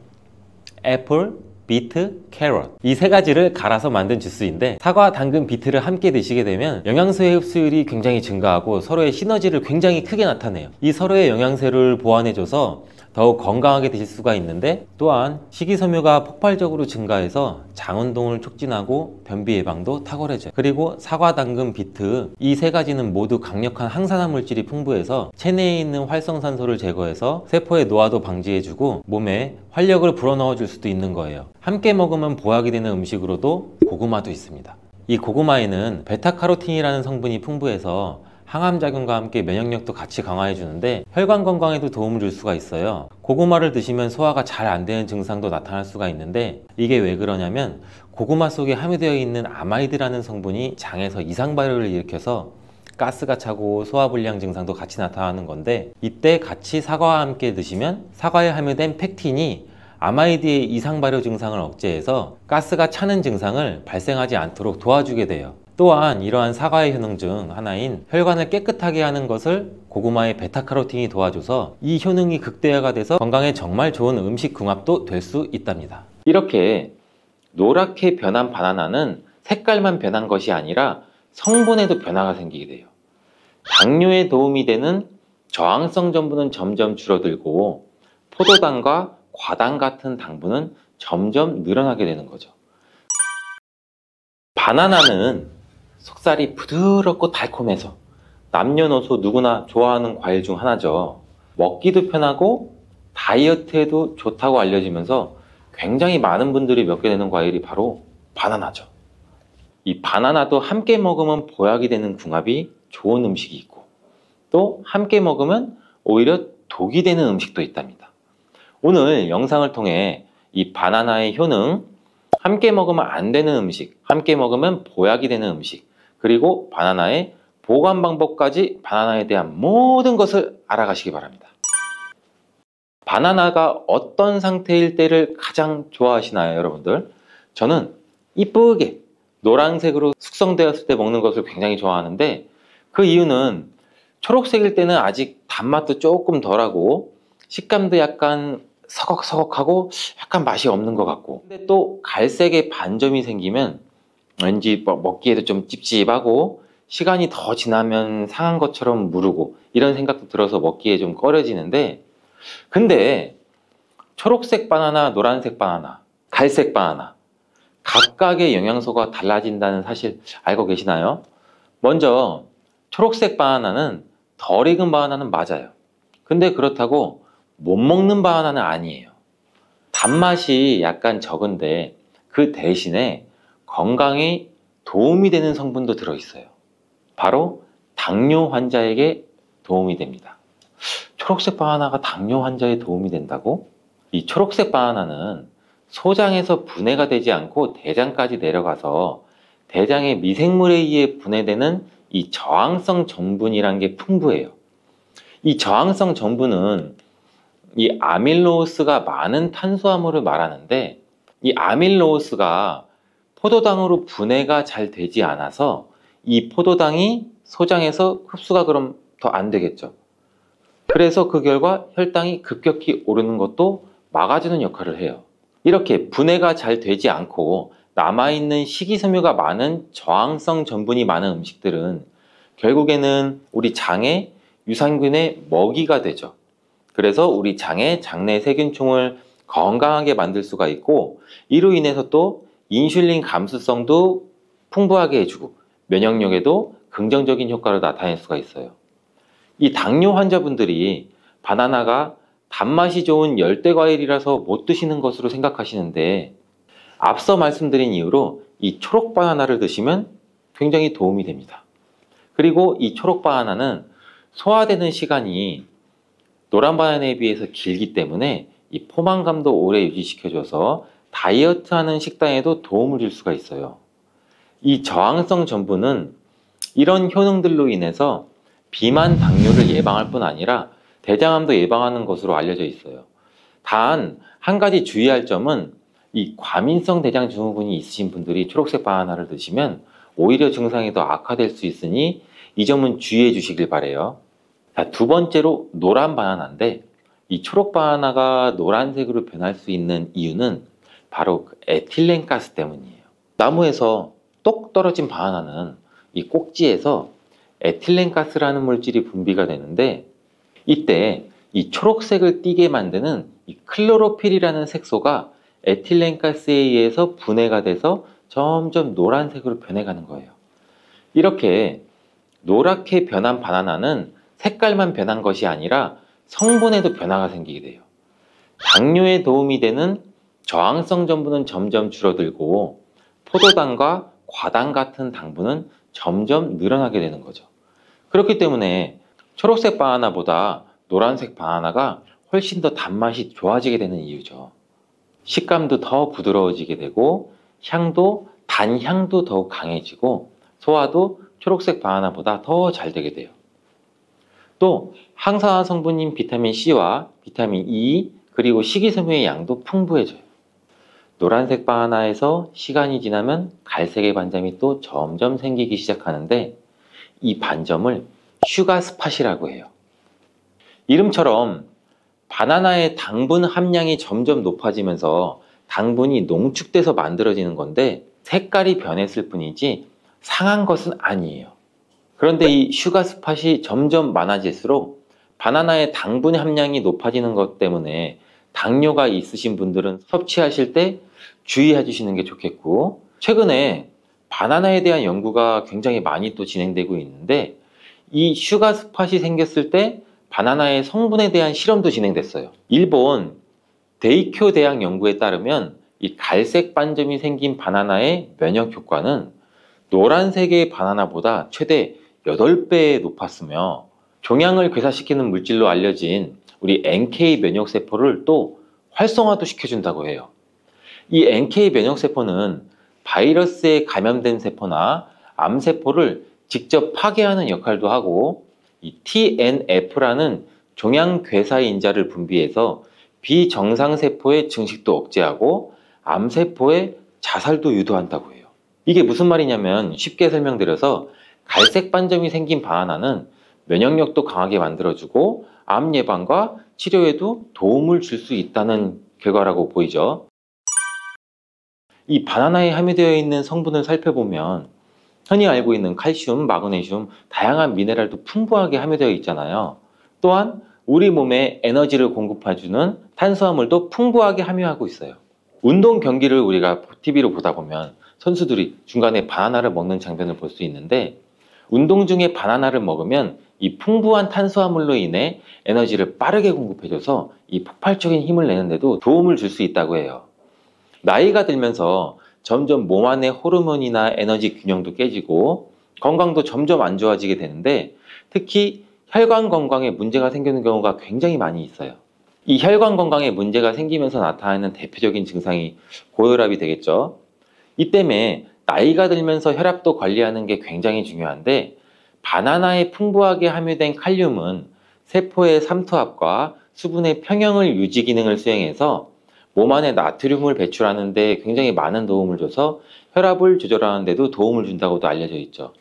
애플, 비트, 캐럿 이 세 가지를 갈아서 만든 주스인데 사과, 당근, 비트를 함께 드시게 되면 영양소의 흡수율이 굉장히 증가하고 서로의 시너지를 굉장히 크게 나타내요. 이 서로의 영양소를 보완해줘서 더욱 건강하게 드실 수가 있는데 또한 식이섬유가 폭발적으로 증가해서 장운동을 촉진하고 변비 예방도 탁월해져요. 그리고 사과, 당근, 비트 이 세 가지는 모두 강력한 항산화 물질이 풍부해서 체내에 있는 활성산소를 제거해서 세포의 노화도 방지해주고 몸에 활력을 불어넣어 줄 수도 있는 거예요. 함께 먹으면 보약이 되는 음식으로도 고구마도 있습니다. 이 고구마에는 베타카로틴이라는 성분이 풍부해서 항암작용과 함께 면역력도 같이 강화해 주는데 혈관 건강에도 도움을 줄 수가 있어요. 고구마를 드시면 소화가 잘 안 되는 증상도 나타날 수가 있는데 이게 왜 그러냐면 고구마 속에 함유되어 있는 아마이드라는 성분이 장에서 이상 발효를 일으켜서 가스가 차고 소화불량 증상도 같이 나타나는 건데, 이때 같이 사과와 함께 드시면 사과에 함유된 펙틴이 아마이드의 이상 발효 증상을 억제해서 가스가 차는 증상을 발생하지 않도록 도와주게 돼요. 또한 이러한 사과의 효능 중 하나인 혈관을 깨끗하게 하는 것을 고구마의 베타카로틴이 도와줘서 이 효능이 극대화가 돼서 건강에 정말 좋은 음식 궁합도 될 수 있답니다. 이렇게 노랗게 변한 바나나는 색깔만 변한 것이 아니라 성분에도 변화가 생기게 돼요. 당뇨에 도움이 되는 저항성 전분은 점점 줄어들고 포도당과 과당 같은 당분은 점점 늘어나게 되는 거죠. 바나나는 속살이 부드럽고 달콤해서 남녀노소 누구나 좋아하는 과일 중 하나죠. 먹기도 편하고 다이어트에도 좋다고 알려지면서 굉장히 많은 분들이 먹게 되는 과일이 바로 바나나죠. 이 바나나도 함께 먹으면 보약이 되는 궁합이 좋은 음식이 있고, 또 함께 먹으면 오히려 독이 되는 음식도 있답니다. 오늘 영상을 통해 이 바나나의 효능, 함께 먹으면 안 되는 음식, 함께 먹으면 보약이 되는 음식, 그리고 바나나의 보관 방법까지 바나나에 대한 모든 것을 알아가시기 바랍니다. 바나나가 어떤 상태일 때를 가장 좋아하시나요, 여러분들? 저는 이쁘게 노란색으로 숙성되었을 때 먹는 것을 굉장히 좋아하는데, 그 이유는 초록색일 때는 아직 단맛도 조금 덜하고 식감도 약간 서걱서걱하고 약간 맛이 없는 것 같고, 근데 또 갈색의 반점이 생기면 왠지 먹기에도 좀 찝찝하고 시간이 더 지나면 상한 것처럼 무르고 이런 생각도 들어서 먹기에 좀 꺼려지는데, 근데 초록색 바나나, 노란색 바나나, 갈색 바나나 각각의 영양소가 달라진다는 사실 알고 계시나요? 먼저 초록색 바나나는 덜 익은 바나나는 맞아요. 근데 그렇다고 못 먹는 바나나는 아니에요. 단맛이 약간 적은데 그 대신에 건강에 도움이 되는 성분도 들어있어요. 바로 당뇨 환자에게 도움이 됩니다. 초록색 바나나가 당뇨 환자에 도움이 된다고? 이 초록색 바나나는 소장에서 분해가 되지 않고 대장까지 내려가서 대장의 미생물에 의해 분해되는 이 저항성 전분이란 게 풍부해요. 이 저항성 전분은 이 아밀로스가 많은 탄수화물을 말하는데, 이 아밀로스가 포도당으로 분해가 잘 되지 않아서 이 포도당이 소장에서 흡수가 그럼 더 안 되겠죠. 그래서 그 결과 혈당이 급격히 오르는 것도 막아주는 역할을 해요. 이렇게 분해가 잘 되지 않고 남아있는 식이섬유가 많은 저항성 전분이 많은 음식들은 결국에는 우리 장에 유산균의 먹이가 되죠. 그래서 우리 장의 장내 세균총을 건강하게 만들 수가 있고, 이로 인해서 또 인슐린 감수성도 풍부하게 해주고 면역력에도 긍정적인 효과를 나타낼 수가 있어요. 이 당뇨 환자분들이 바나나가 단맛이 좋은 열대과일이라서 못 드시는 것으로 생각하시는데, 앞서 말씀드린 이유로 이 초록 바나나를 드시면 굉장히 도움이 됩니다. 그리고 이 초록 바나나는 소화되는 시간이 노란 바나나에 비해서 길기 때문에 이 포만감도 오래 유지시켜줘서 다이어트하는 식단에도 도움을 줄 수가 있어요. 이 저항성 전분은 이런 효능들로 인해서 비만 당뇨를 예방할 뿐 아니라 대장암도 예방하는 것으로 알려져 있어요. 단 한 가지 주의할 점은 이 과민성 대장 증후군이 있으신 분들이 초록색 바나나를 드시면 오히려 증상이 더 악화될 수 있으니 이 점은 주의해 주시길 바래요. 자, 두 번째로 노란 바나나인데, 이 초록 바나나가 노란색으로 변할 수 있는 이유는 바로 그 에틸렌가스 때문이에요. 나무에서 똑 떨어진 바나나는 이 꼭지에서 에틸렌가스라는 물질이 분비가 되는데, 이때 이 초록색을 띠게 만드는 이 클로로필이라는 색소가 에틸렌가스에 의해서 분해가 돼서 점점 노란색으로 변해가는 거예요. 이렇게 노랗게 변한 바나나는 색깔만 변한 것이 아니라 성분에도 변화가 생기게 돼요. 당뇨에 도움이 되는 저항성 전분은 점점 줄어들고 포도당과 과당 같은 당분은 점점 늘어나게 되는 거죠. 그렇기 때문에 초록색 바나나보다 노란색 바나나가 훨씬 더 단맛이 좋아지게 되는 이유죠. 식감도 더 부드러워지게 되고 단향도 더욱 강해지고 소화도 초록색 바나나보다 더 잘 되게 돼요. 또 항산화 성분인 비타민 C와 비타민 E 그리고 식이섬유의 양도 풍부해져요. 노란색 바나나에서 시간이 지나면 갈색의 반점이 또 점점 생기기 시작하는데 이 반점을 슈가 스팟이라고 해요. 이름처럼 바나나의 당분 함량이 점점 높아지면서 당분이 농축돼서 만들어지는 건데 색깔이 변했을 뿐이지 상한 것은 아니에요. 그런데 이 슈가 스팟이 점점 많아질수록 바나나의 당분 함량이 높아지는 것 때문에 당뇨가 있으신 분들은 섭취하실 때 주의해 주시는 게 좋겠고, 최근에 바나나에 대한 연구가 굉장히 많이 또 진행되고 있는데 이 슈가 스팟이 생겼을 때 바나나의 성분에 대한 실험도 진행됐어요. 일본 데이쿄 대학 연구에 따르면 이 갈색 반점이 생긴 바나나의 면역 효과는 노란색의 바나나보다 최대 8배 높았으며 종양을 괴사시키는 물질로 알려진 우리 NK 면역세포를 또 활성화도 시켜준다고 해요. 이 NK 면역세포는 바이러스에 감염된 세포나 암세포를 직접 파괴하는 역할도 하고 이 TNF라는 종양괴사인자를 분비해서 비정상세포의 증식도 억제하고 암세포의 자살도 유도한다고 해요. 이게 무슨 말이냐면 쉽게 설명드려서 갈색 반점이 생긴 바나나는 면역력도 강하게 만들어주고 암 예방과 치료에도 도움을 줄 수 있다는 결과라고 보이죠. 이 바나나에 함유되어 있는 성분을 살펴보면 흔히 알고 있는 칼슘, 마그네슘, 다양한 미네랄도 풍부하게 함유되어 있잖아요. 또한 우리 몸에 에너지를 공급해주는 탄수화물도 풍부하게 함유하고 있어요. 운동 경기를 우리가 TV로 보다 보면 선수들이 중간에 바나나를 먹는 장면을 볼 수 있는데 운동 중에 바나나를 먹으면 이 풍부한 탄수화물로 인해 에너지를 빠르게 공급해줘서 이 폭발적인 힘을 내는데도 도움을 줄 수 있다고 해요. 나이가 들면서 점점 몸 안의 호르몬이나 에너지 균형도 깨지고 건강도 점점 안 좋아지게 되는데 특히 혈관 건강에 문제가 생기는 경우가 굉장히 많이 있어요. 이 혈관 건강에 문제가 생기면서 나타나는 대표적인 증상이 고혈압이 되겠죠. 이 때문에 나이가 들면서 혈압도 관리하는 게 굉장히 중요한데 바나나에 풍부하게 함유된 칼륨은 세포의 삼투압과 수분의 평형을 유지 기능을 수행해서 몸 안에 나트륨을 배출하는 데 굉장히 많은 도움을 줘서 혈압을 조절하는 데도 도움을 준다고도 알려져 있죠.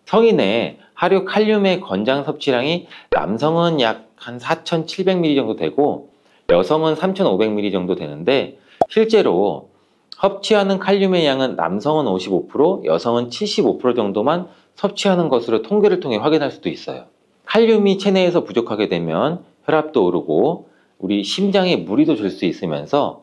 성인의 하루 칼륨의 권장 섭취량이 남성은 약 한 4,700ml 정도 되고 여성은 3,500ml 정도 되는데 실제로 섭취하는 칼륨의 양은 남성은 55%, 여성은 75% 정도만 섭취하는 것으로 통계를 통해 확인할 수도 있어요. 칼륨이 체내에서 부족하게 되면 혈압도 오르고 우리 심장에 무리도 줄 수 있으면서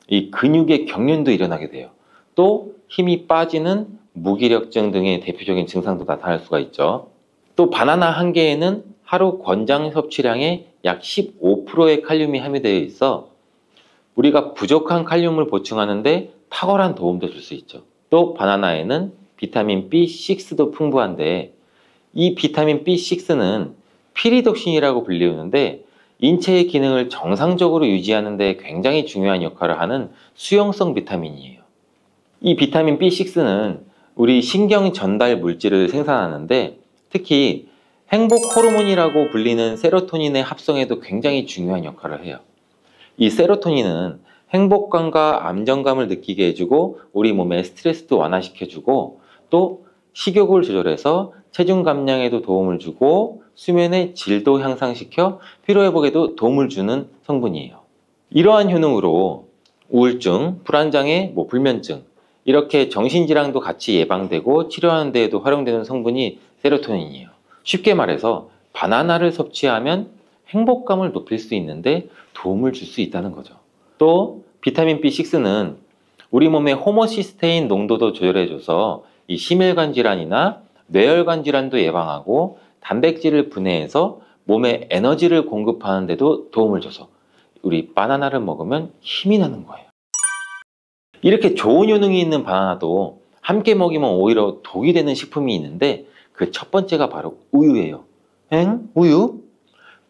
이 근육의 경련도 일어나게 돼요. 또 힘이 빠지는 무기력증 등의 대표적인 증상도 나타날 수가 있죠. 또 바나나 한 개에는 하루 권장 섭취량의 약 15%의 칼륨이 함유되어 있어 우리가 부족한 칼륨을 보충하는데 탁월한 도움도 줄 수 있죠. 또 바나나에는 비타민 B6도 풍부한데 이 비타민 B6는 피리독신이라고 불리우는데 인체의 기능을 정상적으로 유지하는 데 굉장히 중요한 역할을 하는 수용성 비타민이에요. 이 비타민 B6는 우리 신경 전달 물질을 생산하는데 특히 행복 호르몬이라고 불리는 세로토닌의 합성에도 굉장히 중요한 역할을 해요. 이 세로토닌은 행복감과 안정감을 느끼게 해주고 우리 몸의 스트레스도 완화시켜주고 또 식욕을 조절해서 체중 감량에도 도움을 주고 수면의 질도 향상시켜 피로회복에도 도움을 주는 성분이에요. 이러한 효능으로 우울증, 불안장애, 불면증 이렇게 정신질환도 같이 예방되고 치료하는 데에도 활용되는 성분이 세로토닌이에요. 쉽게 말해서 바나나를 섭취하면 행복감을 높일 수 있는데 도움을 줄 수 있다는 거죠. 또 비타민 B6는 우리 몸의 호모시스테인 농도도 조절해줘서 이 심혈관 질환이나 뇌혈관 질환도 예방하고 단백질을 분해해서 몸에 에너지를 공급하는 데도 도움을 줘서 우리 바나나를 먹으면 힘이 나는 거예요. 이렇게 좋은 효능이 있는 바나나도 함께 먹이면 오히려 독이 되는 식품이 있는데 그 첫 번째가 바로 우유예요. 엥? 우유?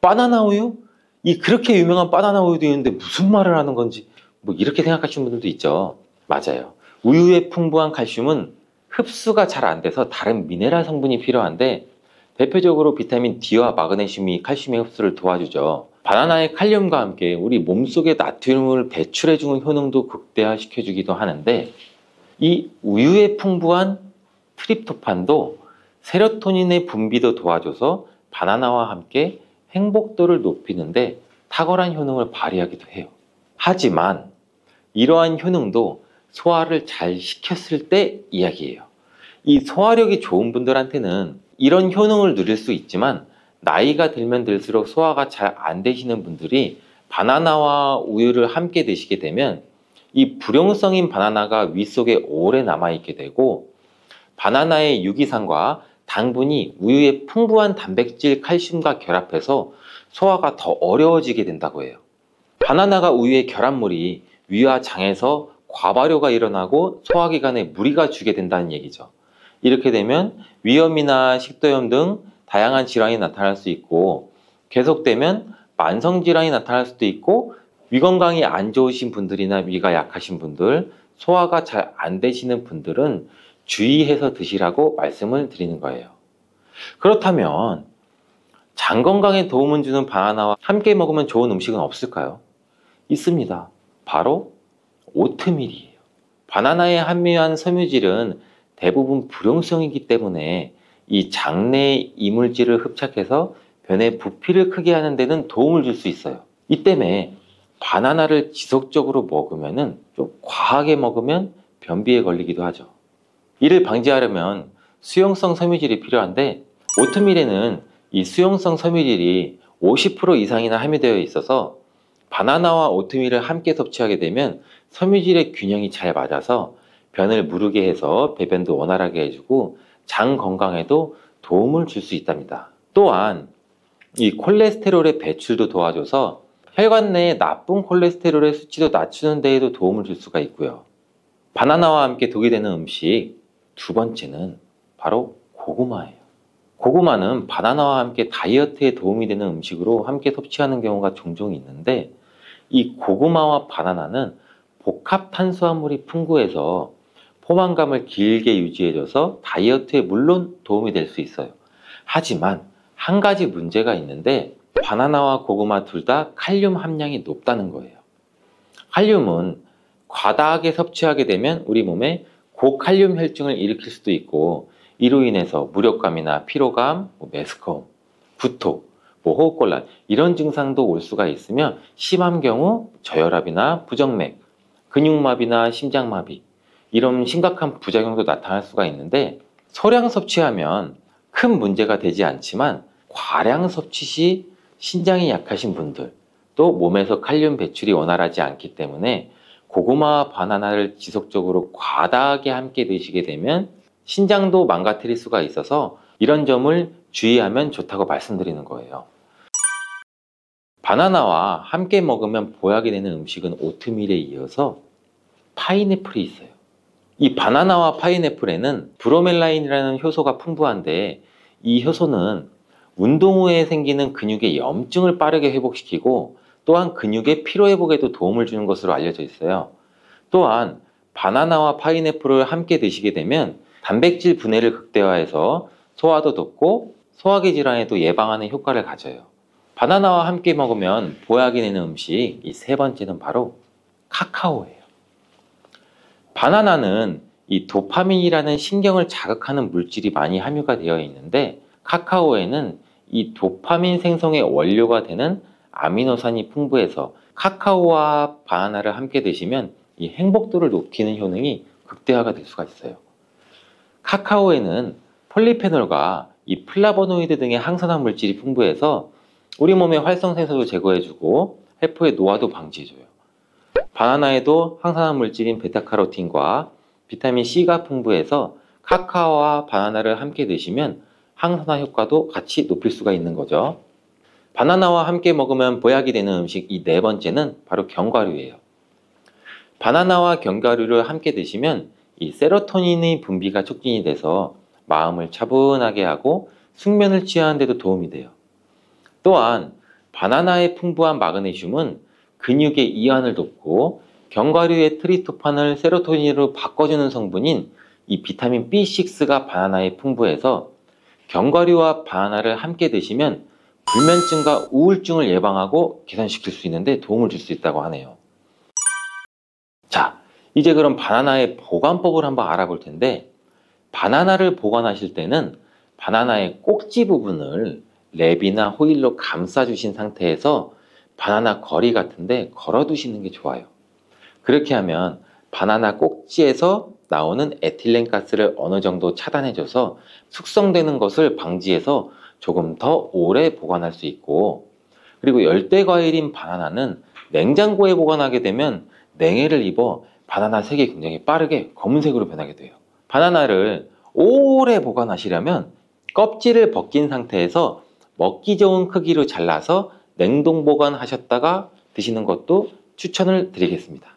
바나나 우유? 이 그렇게 유명한 바나나 우유도 있는데 무슨 말을 하는 건지 뭐 이렇게 생각하시는 분들도 있죠. 맞아요. 우유에 풍부한 칼슘은 흡수가 잘 안 돼서 다른 미네랄 성분이 필요한데 대표적으로 비타민 D와 마그네슘이 칼슘의 흡수를 도와주죠. 바나나의 칼륨과 함께 우리 몸속의 나트륨을 배출해주는 효능도 극대화시켜주기도 하는데 이 우유에 풍부한 트립토판도 세로토닌의 분비도 도와줘서 바나나와 함께 행복도를 높이는데 탁월한 효능을 발휘하기도 해요. 하지만 이러한 효능도 소화를 잘 시켰을 때 이야기예요. 이 소화력이 좋은 분들한테는 이런 효능을 누릴 수 있지만 나이가 들면 들수록 소화가 잘 안 되시는 분들이 바나나와 우유를 함께 드시게 되면 이 불용성인 바나나가 위 속에 오래 남아있게 되고 바나나의 유기산과 당분이 우유의 풍부한 단백질, 칼슘과 결합해서 소화가 더 어려워지게 된다고 해요. 바나나가 우유의 결합물이 위와 장에서 과발효가 일어나고 소화기관에 무리가 주게 된다는 얘기죠. 이렇게 되면 위염이나 식도염 등 다양한 질환이 나타날 수 있고 계속되면 만성질환이 나타날 수도 있고 위 건강이 안 좋으신 분들이나 위가 약하신 분들, 소화가 잘 안 되시는 분들은 주의해서 드시라고 말씀을 드리는 거예요. 그렇다면 장 건강에 도움을 주는 바나나와 함께 먹으면 좋은 음식은 없을까요? 있습니다. 바로 오트밀이에요. 바나나에 함유한 섬유질은 대부분 불용성이기 때문에 이 장내 이물질을 흡착해서 변의 부피를 크게 하는 데는 도움을 줄 수 있어요. 이 때문에 바나나를 지속적으로 먹으면 좀 과하게 먹으면 변비에 걸리기도 하죠. 이를 방지하려면 수용성 섬유질이 필요한데 오트밀에는 이 수용성 섬유질이 50% 이상이나 함유되어 있어서 바나나와 오트밀을 함께 섭취하게 되면 섬유질의 균형이 잘 맞아서 변을 무르게 해서 배변도 원활하게 해주고 장 건강에도 도움을 줄 수 있답니다. 또한 이 콜레스테롤의 배출도 도와줘서 혈관 내의 나쁜 콜레스테롤의 수치도 낮추는 데에도 도움을 줄 수가 있고요. 바나나와 함께 독이 되는 음식 두 번째는 바로 고구마예요. 고구마는 바나나와 함께 다이어트에 도움이 되는 음식으로 함께 섭취하는 경우가 종종 있는데 이 고구마와 바나나는 복합 탄수화물이 풍부해서 포만감을 길게 유지해줘서 다이어트에 물론 도움이 될 수 있어요. 하지만 한 가지 문제가 있는데 바나나와 고구마 둘 다 칼륨 함량이 높다는 거예요. 칼륨은 과다하게 섭취하게 되면 우리 몸에 고칼륨 혈증을 일으킬 수도 있고 이로 인해서 무력감이나 피로감, 메스꺼움, 구토, 호흡곤란 이런 증상도 올 수가 있으며 심한 경우 저혈압이나 부정맥, 근육마비나 심장마비 이런 심각한 부작용도 나타날 수가 있는데 소량 섭취하면 큰 문제가 되지 않지만 과량 섭취 시 신장이 약하신 분들 또 몸에서 칼륨 배출이 원활하지 않기 때문에 고구마와 바나나를 지속적으로 과다하게 함께 드시게 되면 신장도 망가뜨릴 수가 있어서 이런 점을 주의하면 좋다고 말씀드리는 거예요. 바나나와 함께 먹으면 보약이 되는 음식은 오트밀에 이어서 파인애플이 있어요. 이 바나나와 파인애플에는 브로멜라인이라는 효소가 풍부한데 이 효소는 운동 후에 생기는 근육의 염증을 빠르게 회복시키고 또한 근육의 피로 회복에도 도움을 주는 것으로 알려져 있어요. 또한 바나나와 파인애플을 함께 드시게 되면 단백질 분해를 극대화해서 소화도 돕고 소화기 질환에도 예방하는 효과를 가져요. 바나나와 함께 먹으면 보약이 되는 음식 이 세 번째는 바로 카카오예요. 바나나는 이 도파민이라는 신경을 자극하는 물질이 많이 함유가 되어 있는데 카카오에는 이 도파민 생성의 원료가 되는 아미노산이 풍부해서 카카오와 바나나를 함께 드시면 이 행복도를 높이는 효능이 극대화가 될 수가 있어요. 카카오에는 폴리페놀과 이 플라보노이드 등의 항산화 물질이 풍부해서 우리 몸의 활성산소도 제거해주고 세포의 노화도 방지해줘요. 바나나에도 항산화 물질인 베타카로틴과 비타민 C가 풍부해서 카카오와 바나나를 함께 드시면 항산화 효과도 같이 높일 수가 있는 거죠. 바나나와 함께 먹으면 보약이 되는 음식 이 네 번째는 바로 견과류예요. 바나나와 견과류를 함께 드시면 이 세로토닌의 분비가 촉진이 돼서 마음을 차분하게 하고 숙면을 취하는 데도 도움이 돼요. 또한 바나나의 풍부한 마그네슘은 근육의 이완을 돕고 견과류의 트리토판을 세로토닌으로 바꿔주는 성분인 이 비타민 B6가 바나나에 풍부해서 견과류와 바나나를 함께 드시면 불면증과 우울증을 예방하고 개선시킬 수 있는데 도움을 줄 수 있다고 하네요. 자, 이제 그럼 바나나의 보관법을 한번 알아볼 텐데, 바나나를 보관하실 때는 바나나의 꼭지 부분을 랩이나 호일로 감싸주신 상태에서 바나나 거리 같은데 걸어두시는 게 좋아요. 그렇게 하면 바나나 꼭지에서 나오는 에틸렌 가스를 어느 정도 차단해줘서 숙성되는 것을 방지해서 조금 더 오래 보관할 수 있고, 그리고 열대 과일인 바나나는 냉장고에 보관하게 되면 냉해를 입어 바나나 색이 굉장히 빠르게 검은색으로 변하게 돼요. 바나나를 오래 보관하시려면 껍질을 벗긴 상태에서 먹기 좋은 크기로 잘라서 냉동 보관하셨다가 드시는 것도 추천을 드리겠습니다.